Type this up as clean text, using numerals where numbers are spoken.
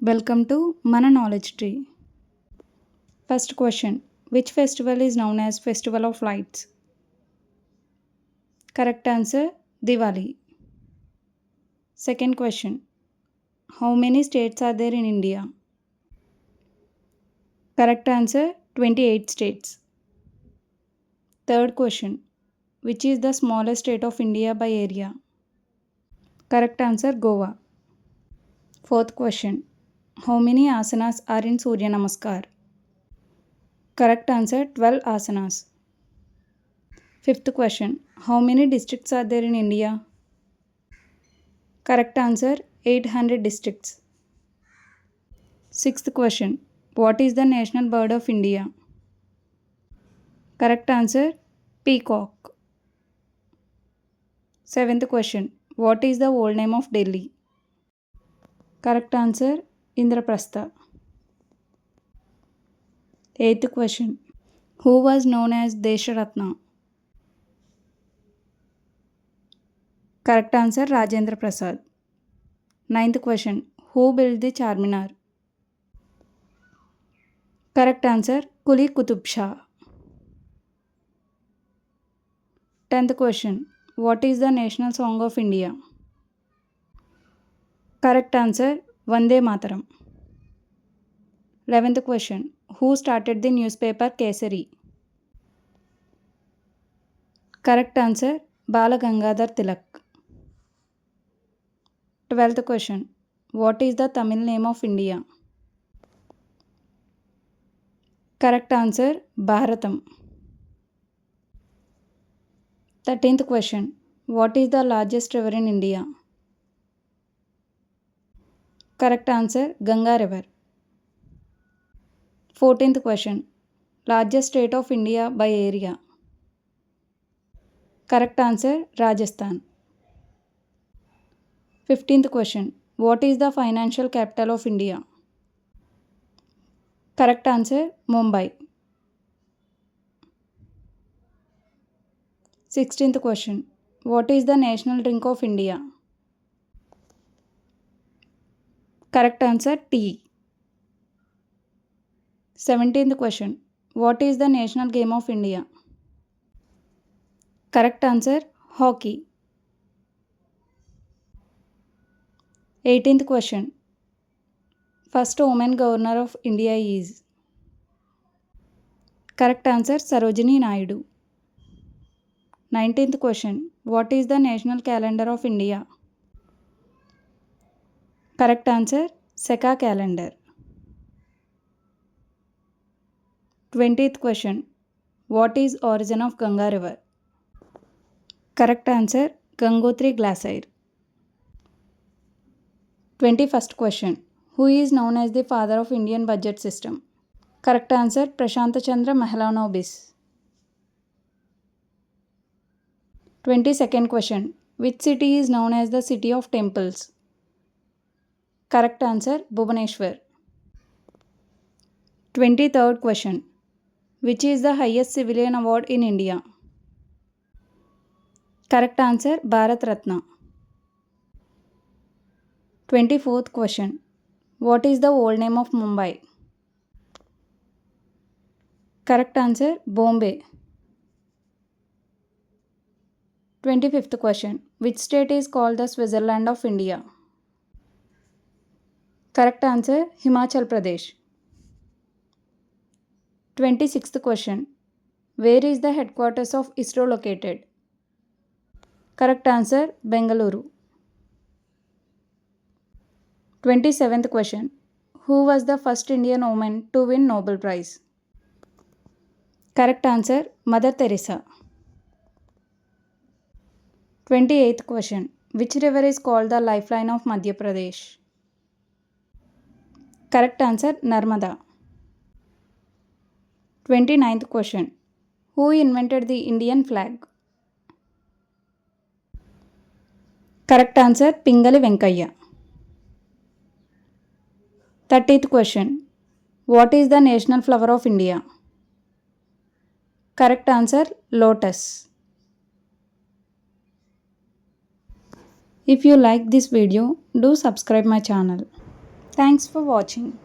Welcome to Mana Knowledge Tree. First question: which festival is known as Festival of Lights? Correct answer: Diwali. Second question: how many states are there in India? Correct answer: 28 states. Third question: which is the smallest state of India by area? Correct answer: Goa. Fourth question: how many asanas are in Surya Namaskar? Correct answer: 12 asanas. Fifth question: how many districts are there in India? Correct answer: 800 districts. Sixth question: what is the national bird of India? Correct answer: peacock. Seventh question: what is the old name of Delhi? Correct answer: Indraprastha. Eighth question: who was known as Desharatna? Correct answer: Rajendra Prasad. Ninth question: who built the Charminar? Correct answer: Kuli Qutub Shah. 10th question: what is the national song of India? Correct answer: Vande Mataram. 11th question: who started the newspaper Kesari? Correct answer: Bala Gangadhar Tilak. 12th question: what is the Tamil name of India? Correct answer: Bharatam. 13th question: what is the largest river in India? Correct answer: Ganga River. 14th question: largest state of India by area? Correct answer: Rajasthan. 15th question: what is the financial capital of India? Correct answer: Mumbai. 16th question: what is the national drink of India? Correct answer: tea. 17th question: what is the national game of India? Correct answer: hockey. 18th question: first woman governor of India is? Correct answer: Sarojini Naidu. 19th question: what is the national calendar of India? Correct answer: Seka calendar. 20th question: what is origin of Ganga river? Correct answer: Gangotri Glacier. 21st question: who is known as the father of Indian budget system? Correct answer: Prashant Chandra Mahalanobis. 22nd question: which city is known as the city of temples? Correct answer: Bhubaneswar. 23rd question: which is the highest civilian award in India? Correct answer: Bharat Ratna. 24th question: what is the old name of Mumbai? Correct answer: Bombay. 25th question: which state is called the Switzerland of India? Correct answer: Himachal Pradesh. 26th question: where is the headquarters of ISRO located? Correct answer: Bengaluru. 27th question: who was the first Indian woman to win Nobel Prize? Correct answer: Mother Teresa. 28th question: which river is called the lifeline of Madhya Pradesh? Correct answer: Narmada. 29th question: who invented the Indian flag? Correct answer: Pingali Venkayya. 30th question: what is the national flower of India? Correct answer: lotus. If you like this video, do subscribe my channel. Thanks for watching.